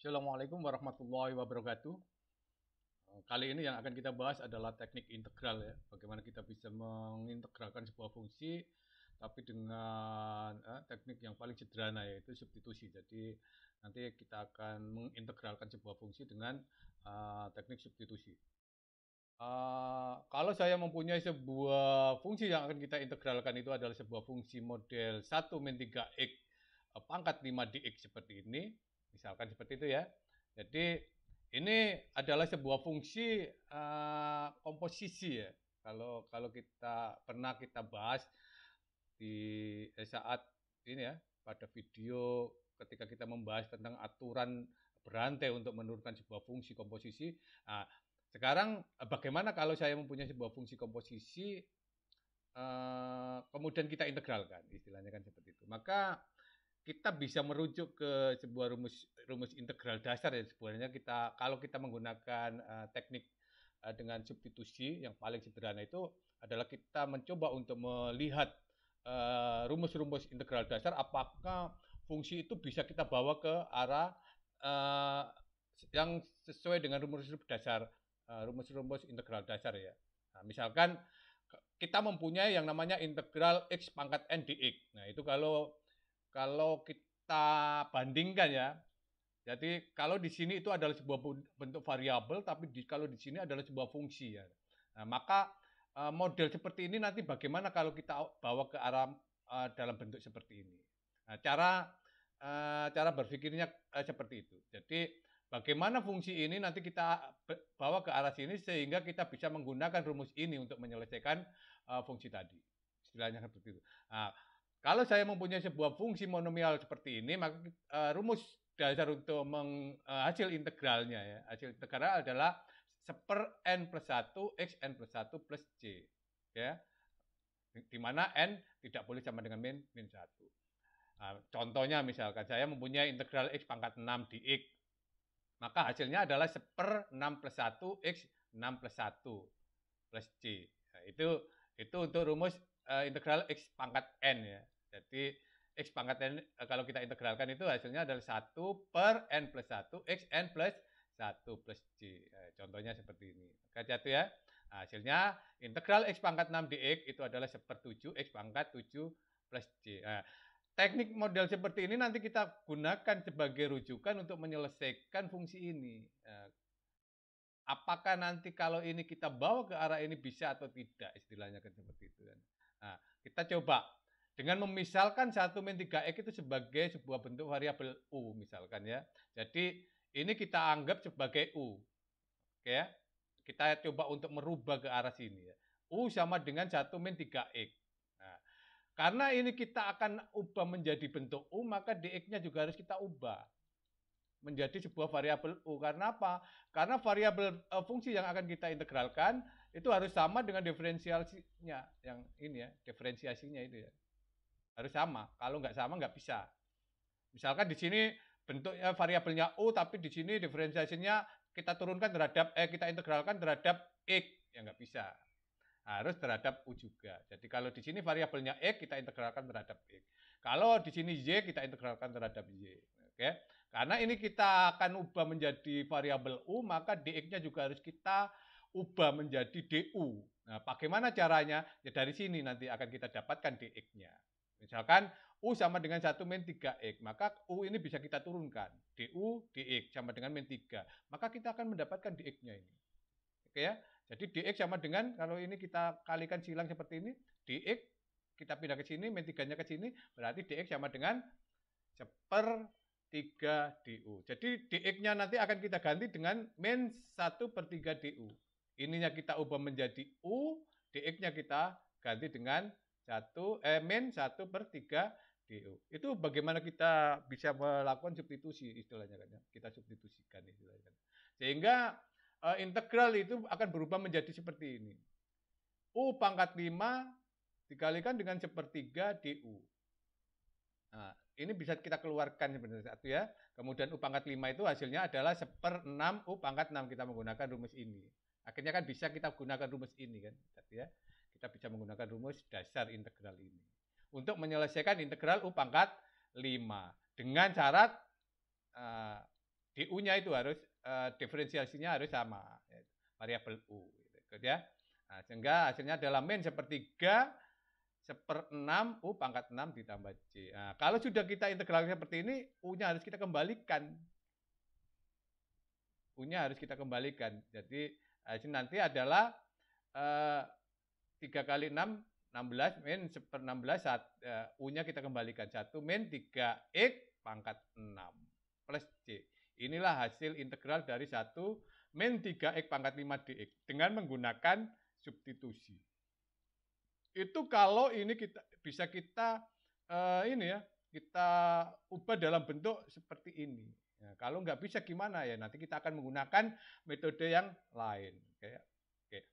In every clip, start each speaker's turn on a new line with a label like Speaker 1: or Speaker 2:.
Speaker 1: Assalamualaikum warahmatullahi wabarakatuh. Kali ini yang akan kita bahas adalah teknik integral ya. Bagaimana kita bisa mengintegralkan sebuah fungsi tapi dengan teknik yang paling sederhana yaitu substitusi. Jadi nanti kita akan mengintegralkan sebuah fungsi dengan teknik substitusi. Kalau saya mempunyai sebuah fungsi yang akan kita integralkan itu adalah sebuah fungsi model 1 min 3x pangkat 5 dx seperti ini. Misalkan seperti itu ya. Jadi ini adalah sebuah fungsi komposisi ya. Kalau kita pernah kita bahas di saat ini ya pada video ketika kita membahas tentang aturan berantai untuk menurunkan sebuah fungsi komposisi. Nah, sekarang bagaimana kalau saya mempunyai sebuah fungsi komposisi kemudian kita integralkan, istilahnya kan seperti itu. Maka kita bisa merujuk ke sebuah rumus integral dasar ya sebenarnya kalau kita menggunakan teknik dengan substitusi yang paling sederhana itu adalah kita mencoba untuk melihat rumus-rumus integral dasar apakah fungsi itu bisa kita bawa ke arah yang sesuai dengan rumus-rumus dasar, rumus-rumus integral dasar ya. Nah, misalkan kita mempunyai yang namanya integral x pangkat n dx. Nah, itu kalau kita bandingkan ya, jadi kalau di sini itu adalah sebuah bentuk variabel, tapi kalau di sini adalah sebuah fungsi ya. Nah, maka model seperti ini nanti bagaimana kalau kita bawa ke arah dalam bentuk seperti ini. Nah, cara berpikirnya seperti itu. Jadi bagaimana fungsi ini nanti kita bawa ke arah sini sehingga kita bisa menggunakan rumus ini untuk menyelesaikan fungsi tadi. Istilahnya seperti itu. Nah, kalau saya mempunyai sebuah fungsi monomial seperti ini, maka rumus dasar untuk hasil integralnya ya, hasil integral adalah seper n plus 1 x n plus 1 plus c ya, di mana n tidak boleh sama dengan min 1. Nah, contohnya misalkan saya mempunyai integral x pangkat 6 dx, maka hasilnya adalah seper 6 plus 1 x 6 plus 1 plus c. Nah, itu untuk rumus integral x pangkat n ya. Jadi x pangkat n kalau kita integralkan itu hasilnya adalah 1 per n plus 1 x n plus 1 plus c. Contohnya seperti ini. Maka jatuh ya. Nah, hasilnya integral x pangkat 6 dx itu adalah seper 7 x pangkat 7 plus c. Nah, teknik model seperti ini nanti kita gunakan sebagai rujukan untuk menyelesaikan fungsi ini. Nah, apakah nanti kalau ini kita bawa ke arah ini bisa atau tidak, istilahnya kan seperti itu kan. Nah, kita coba dengan memisalkan 1 min 3x itu sebagai sebuah bentuk variabel u misalkan ya. Jadi ini kita anggap sebagai u. Oke ya. Kita coba untuk merubah ke arah sini ya. U sama dengan 1 min 3x. Nah, karena ini kita akan ubah menjadi bentuk u, maka dx-nya juga harus kita ubah menjadi sebuah variabel u. Karena apa? Karena variabel fungsi yang akan kita integralkan itu harus sama dengan diferensiasinya yang ini ya, diferensiasinya itu ya. Harus sama. Kalau nggak sama nggak bisa. Misalkan di sini bentuknya variabelnya u, tapi di sini diferensiasinya kita turunkan terhadap kita integralkan terhadap x, ya nggak bisa. Harus terhadap u juga. Jadi kalau di sini variabelnya x kita integralkan terhadap x. Kalau di sini y kita integralkan terhadap y. Oke. Karena ini kita akan ubah menjadi variabel u, maka dx-nya juga harus kita ubah menjadi du. Nah, bagaimana caranya? Ya dari sini nanti akan kita dapatkan dx-nya. Misalkan U sama dengan 1 min 3x, maka U ini bisa kita turunkan. Du dx sama dengan min 3. Maka kita akan mendapatkan dx-nya ini. Oke ya. Jadi dx sama dengan, kalau ini kita kalikan silang seperti ini, dx kita pindah ke sini, min 3-nya ke sini, berarti dx sama dengan seper 3 du. Jadi dx-nya nanti akan kita ganti dengan min 1 per 3 du. Ininya kita ubah menjadi U, dx-nya kita ganti dengan min 1 per 3 du. Itu bagaimana kita bisa melakukan substitusi istilahnya kan ya. Kita substitusikan istilahnya. Sehingga integral itu akan berubah menjadi seperti ini. U pangkat 5 dikalikan dengan sepertiga du. Nah, ini bisa kita keluarkan sebenarnya satu ya. Kemudian U pangkat 5 itu hasilnya adalah seper 6 U pangkat 6. Kita menggunakan rumus ini. Akhirnya kan bisa kita gunakan rumus ini kan. Ya. Kita bisa menggunakan rumus dasar integral ini untuk menyelesaikan integral U pangkat 5 dengan syarat du-nya itu harus diferensiasinya harus sama, variabel u, gitu ya. Nah, sehingga hasilnya adalah min sepertiga 1/6 u pangkat 6 ditambah c. Nah, kalau sudah kita integral seperti ini, u-nya harus kita kembalikan. U-nya harus kita kembalikan. Jadi hasil nanti adalah 3 kali 6, 16 min 1/16, U-nya kita kembalikan 1 min 3x pangkat 6 plus C. Inilah hasil integral dari 1 min 3x pangkat 5 dx dengan menggunakan substitusi. Itu kalau ini bisa kita kita ubah dalam bentuk seperti ini. Nah, kalau nggak bisa gimana ya? Nanti kita akan menggunakan metode yang lain. Oke.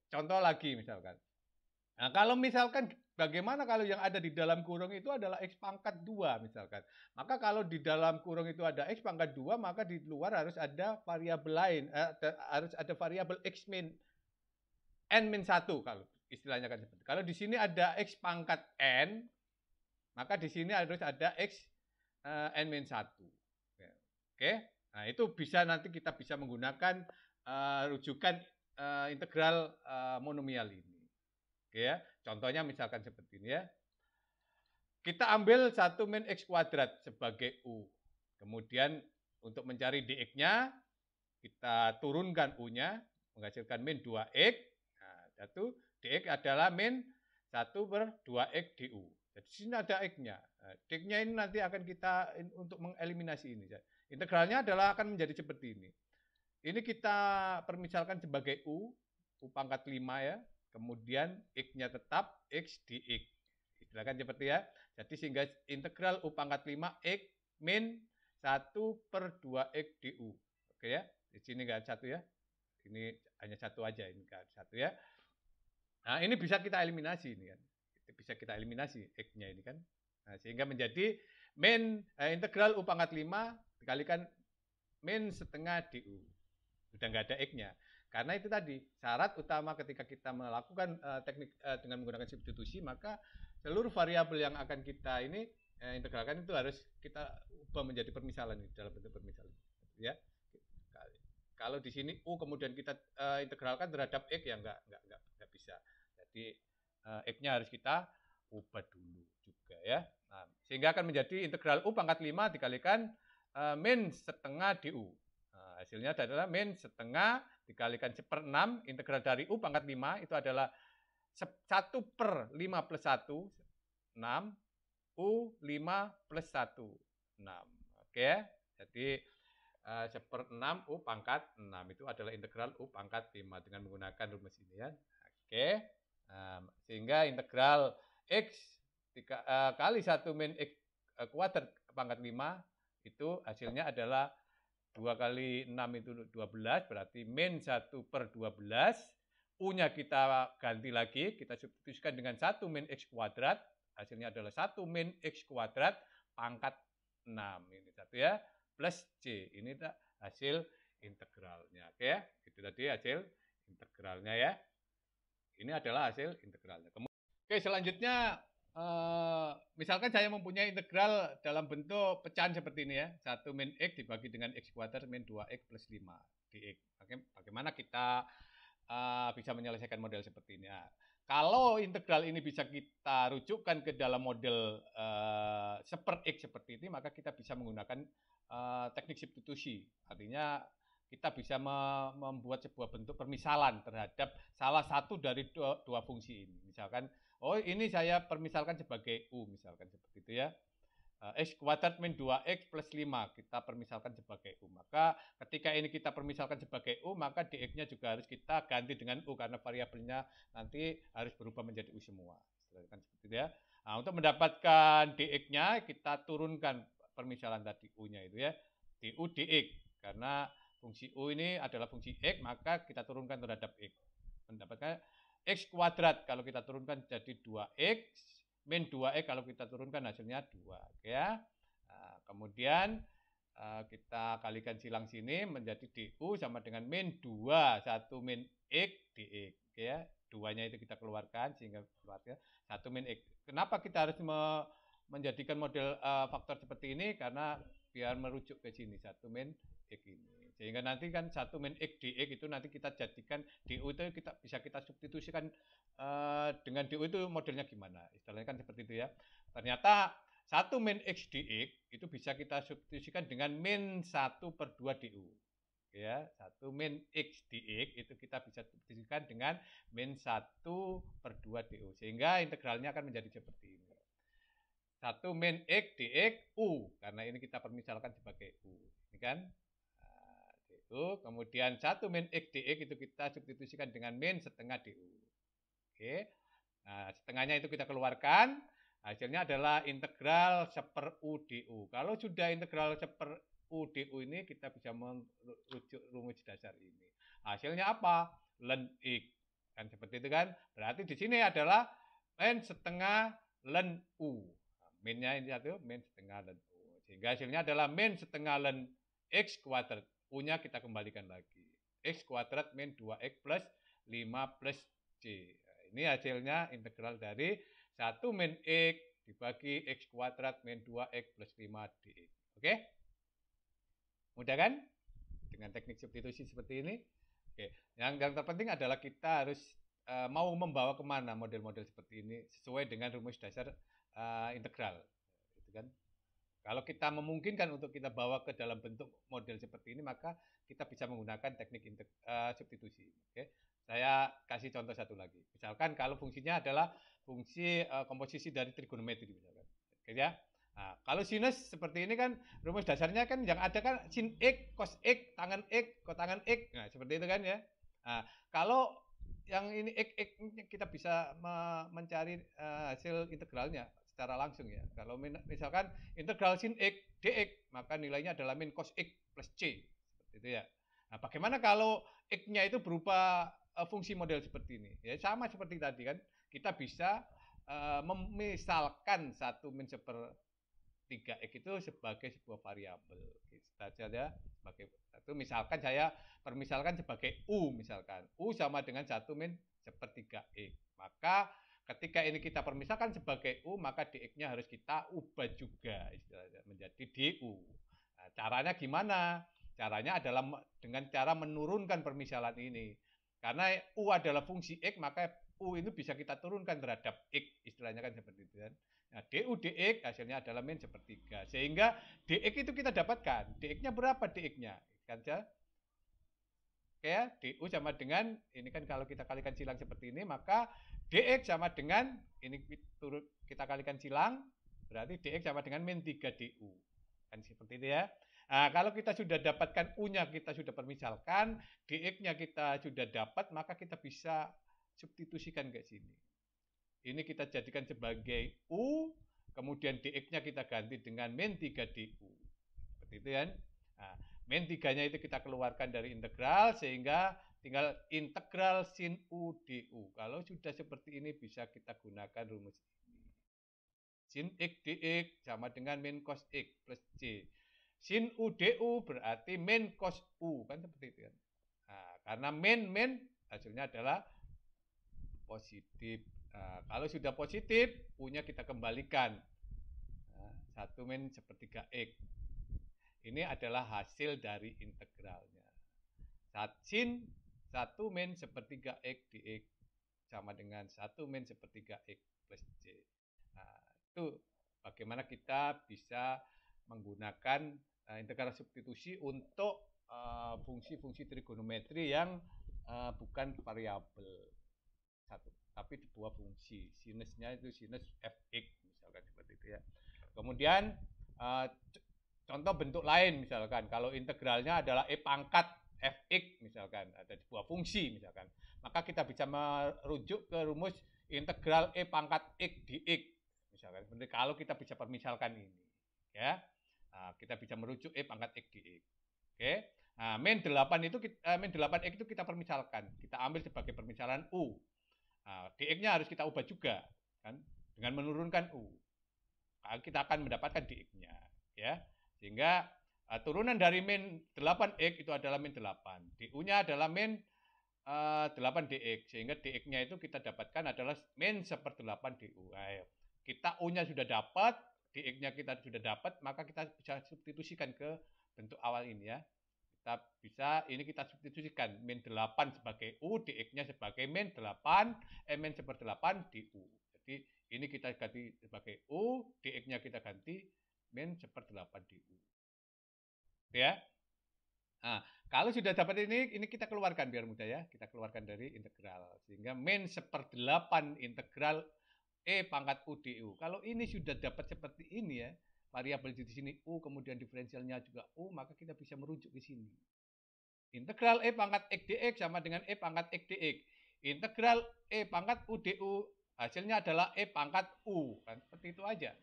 Speaker 1: Contoh lagi misalkan. Nah, kalau misalkan bagaimana kalau yang ada di dalam kurung itu adalah x pangkat 2 misalkan. Maka kalau di dalam kurung itu ada x pangkat 2, maka di luar harus ada variabel lain. Harus ada variabel x min n min 1 kalau istilahnya kan seperti. Kalau di sini ada x pangkat n, maka di sini harus ada x n min 1. Oke. Nah, itu bisa nanti kita bisa menggunakan rujukan integral monomial ini. Oke ya, contohnya misalkan seperti ini ya. Kita ambil 1 min x kuadrat sebagai u. Kemudian untuk mencari dx-nya, kita turunkan u-nya, menghasilkan min 2x. Nah, dx adalah min 1/2x du. Jadi sini ada x-nya. Nah, dx-nya ini nanti akan kita untuk mengeliminasi ini. Integralnya adalah akan menjadi seperti ini. Ini kita permisalkan sebagai u pangkat 5 ya. Kemudian x-nya tetap x dx. Istilahkan seperti ya. Jadi sehingga integral u pangkat 5 x min 1/2x du. Oke ya. Di sini enggak ada 1 ya. Ini hanya 1 aja, ini enggak ada 1 ya. Nah, ini bisa kita eliminasi ini kan. Bisa kita eliminasi x-nya ini kan. Nah, sehingga menjadi min integral u pangkat 5 dikalikan min setengah du. Sudah enggak ada x-nya. Karena itu tadi, syarat utama ketika kita melakukan teknik dengan menggunakan substitusi, maka seluruh variabel yang akan kita ini integralkan itu harus kita ubah menjadi permisalan ini, dalam bentuk permisalan. Ya. Kalau di sini u kemudian kita integralkan terhadap x ya enggak bisa. Jadi x-nya harus kita ubah dulu juga ya. Nah, sehingga akan menjadi integral u pangkat 5 dikalikan min setengah du. Nah, hasilnya adalah min setengah dikalikan 1/6, integral dari u pangkat 5 itu adalah 1/5 plus 1, 6, u 5 plus 1, 6. Oke, jadi 1/6 u pangkat 6 itu adalah integral u pangkat 5 dengan menggunakan rumus ini ya. Oke, sehingga integral x kali 1 min x kuadrat pangkat 5 itu hasilnya adalah 2 kali 6 itu 12, berarti min 1/12. U-nya kita ganti lagi, kita substitusikan dengan 1 min x kuadrat. Hasilnya adalah 1 min x kuadrat pangkat 6. Ini satu ya, plus C. Ini hasil integralnya. Oke ya, itu tadi hasil integralnya ya. Ini adalah hasil integralnya. Oke, selanjutnya misalkan saya mempunyai integral dalam bentuk pecahan seperti ini ya. 1 min x dibagi dengan x kuadrat min 2x plus 5 dx. Bagaimana kita bisa menyelesaikan model seperti ini? Nah, kalau integral ini bisa kita rujukkan ke dalam model seper x seperti ini, maka kita bisa menggunakan teknik substitusi. Artinya kita bisa membuat sebuah bentuk permisalan terhadap salah satu dari dua fungsi ini. Misalkan, oh ini saya permisalkan sebagai u, misalkan seperti itu ya. X kuadrat min 2x plus 5 kita permisalkan sebagai u. Maka ketika ini kita permisalkan sebagai u, maka dx-nya juga harus kita ganti dengan u karena variabelnya nanti harus berubah menjadi u semua. Seperti itu ya. Nah, untuk mendapatkan dx-nya kita turunkan permisalan tadi u-nya itu ya. Du dx karena fungsi u ini adalah fungsi x, maka kita turunkan terhadap x. Mendapatkan x kuadrat kalau kita turunkan jadi 2x, min 2x kalau kita turunkan hasilnya 2. Oke ya. Nah, kemudian kita kalikan silang sini menjadi du sama dengan min 2, 1 min x dx. Oke ya. 2-nya itu kita keluarkan sehingga keluarnya 1 min x. Kenapa kita harus menjadikan model faktor seperti ini? Karena biar merujuk ke sini 1 min X ini. Sehingga nanti kan 1 min X dx itu nanti kita jadikan DU itu bisa kita substitusikan dengan DU itu modelnya gimana. Istilahnya kan seperti itu ya. Ternyata 1 min X dx itu bisa kita substitusikan dengan min 1/2 DU. Ya, 1 min X dx itu kita bisa substitusikan dengan min 1/2 DU. Sehingga integralnya akan menjadi seperti ini. 1 min X dx U, karena ini kita permisalkan sebagai U. Ini kan? Nah, DU, kemudian 1 min X dx itu kita substitusikan dengan min setengah DU. Oke. Nah, setengahnya itu kita keluarkan. Hasilnya adalah integral 1/U DU. Kalau sudah integral 1/U DU ini, kita bisa merujuk rumus dasar ini. Hasilnya apa? Ln X. Kan seperti itu kan? Berarti di sini adalah min setengah ln U. Minnya ini satu, min setengah ln U. Sehingga hasilnya adalah min setengah ln X kuadrat. U-nya kita kembalikan lagi. X kuadrat min 2X plus 5 plus C. Nah, ini hasilnya integral dari 1 min X dibagi X kuadrat min 2X plus 5 dx. Oke? Mudah kan? Dengan teknik substitusi seperti ini. Oke. Yang terpenting adalah kita harus mau membawa kemana model-model seperti ini sesuai dengan rumus dasar integral. Gitu kan? Kalau kita memungkinkan untuk kita bawa ke dalam bentuk model seperti ini, maka kita bisa menggunakan teknik substitusi. Oke, saya kasih contoh satu lagi. Misalkan kalau fungsinya adalah fungsi komposisi dari trigonometri, misalkan. Oke ya. Nah, kalau sinus seperti ini kan rumus dasarnya kan yang ada kan sin X, cos X, tangan X, kotangan X. Nah, seperti itu kan ya. Nah, kalau yang ini X kita bisa mencari hasil integralnya secara langsung ya. Kalau misalkan integral sin X dx, maka nilainya adalah min cos X plus C. Seperti itu ya. Nah, bagaimana kalau X-nya itu berupa fungsi model seperti ini? Ya, sama seperti tadi kan. Kita bisa memisalkan 1 min 1/3X itu sebagai sebuah variabel. Kita saja sebagai satu, misalkan saya permisalkan sebagai U misalkan. U sama dengan 1 min 1/3X. Maka ketika ini kita permisalkan sebagai U, maka dx-nya harus kita ubah juga istilahnya menjadi du. Nah, caranya gimana? Caranya adalah dengan cara menurunkan permisalan ini. Karena U adalah fungsi X, maka U itu bisa kita turunkan terhadap X. Istilahnya kan seperti itu kan. Nah, du dx hasilnya adalah min 1/3. Sehingga dx itu kita dapatkan. Dx-nya berapa dx-nya? Kan ya? Oke ya, du sama dengan, ini kan kalau kita kalikan silang seperti ini, maka dx sama dengan, ini kita kalikan silang, berarti dx sama dengan min 3 du. Kan seperti itu ya. Nah, kalau kita sudah dapatkan U-nya, kita sudah permisalkan, dx-nya kita sudah dapat, maka kita bisa substitusikan ke sini. Ini kita jadikan sebagai U, kemudian dx-nya kita ganti dengan min 3 du. Seperti itu kan. Nah, min 3-nya itu kita keluarkan dari integral, sehingga tinggal integral sin U du. Kalau sudah seperti ini bisa kita gunakan rumus ini. Sin X dx sama dengan min cos X plus C. Sin U du berarti min cos U. Kan seperti itu kan. Nah, karena min hasilnya adalah positif. Nah, kalau sudah positif, U-nya kita kembalikan. Nah, 1 min 1/3X. Ini adalah hasil dari integralnya. Sin 1 min 1/3X dx sama dengan 1 min 1/3X plus C. Nah, itu bagaimana kita bisa menggunakan integral substitusi untuk fungsi-fungsi trigonometri yang bukan variabel satu, tapi dua fungsi. Sinusnya itu sinus fx misalkan seperti itu ya. Kemudian contoh bentuk lain misalkan kalau integralnya adalah e pangkat fx misalkan, ada sebuah fungsi misalkan, maka kita bisa merujuk ke rumus integral e pangkat x dx misalkan. Seperti kalau kita bisa permisalkan ini ya. Nah, kita bisa merujuk e pangkat x dx. Oke. Nah, min 8 itu min 8x itu kita permisalkan. Kita ambil sebagai permisalan U. Nah, dx-nya harus kita ubah juga kan dengan menurunkan U. Nah, kita akan mendapatkan dx-nya ya. Sehingga turunan dari min 8x itu adalah min 8. Du-nya adalah min 8 dx. Sehingga dx-nya itu kita dapatkan adalah min 1/8 du. Ayo. Kita U-nya sudah dapat, dx-nya kita sudah dapat, maka kita bisa substitusikan ke bentuk awal ini ya. kita bisa, ini kita substitusikan min 8 sebagai U, dx-nya sebagai min 8, min seperdelapan di U. Jadi ini kita ganti sebagai U, dx-nya kita ganti min seperdelapan di U. Ya. Nah, kalau sudah dapat ini kita keluarkan biar mudah ya. Kita keluarkan dari integral. Sehingga min seperdelapan integral E pangkat U du. Kalau ini sudah dapat seperti ini ya, variabel di sini U, kemudian diferensialnya juga U, maka kita bisa merujuk ke sini. Integral E pangkat X dx sama dengan E pangkat X dx. Integral E pangkat U du, hasilnya adalah E pangkat U. Kan seperti itu aja.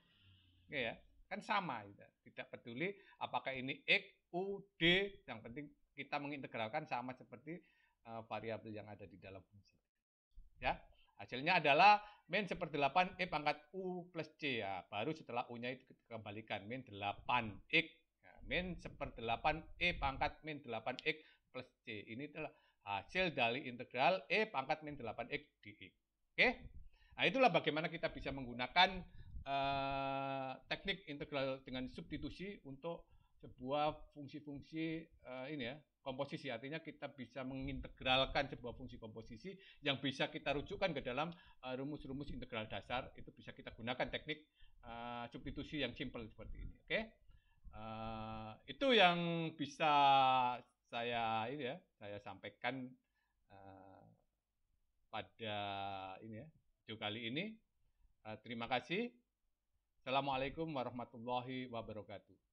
Speaker 1: Oke ya, kan sama. Tidak peduli apakah ini X, U, D, yang penting kita mengintegralkan sama seperti variabel yang ada di dalam fungsi. Ya, hasilnya adalah min seperdelapan E pangkat U plus C. Ya, baru setelah U-nya itu kita kembalikan min 8X. Nah, min seperdelapan E pangkat min 8X plus C. Ini adalah hasil dari integral E pangkat min 8X dx. Oke? Nah, itulah bagaimana kita bisa menggunakan teknik integral dengan substitusi untuk sebuah fungsi-fungsi ini ya, komposisi. Artinya kita bisa mengintegralkan sebuah fungsi komposisi yang bisa kita rujukkan ke dalam rumus-rumus integral dasar. Itu bisa kita gunakan teknik substitusi yang simple seperti ini. Oke? Itu yang bisa saya ini ya, saya sampaikan pada ini ya, video kali ini. Terima kasih. Assalamualaikum warahmatullahi wabarakatuh.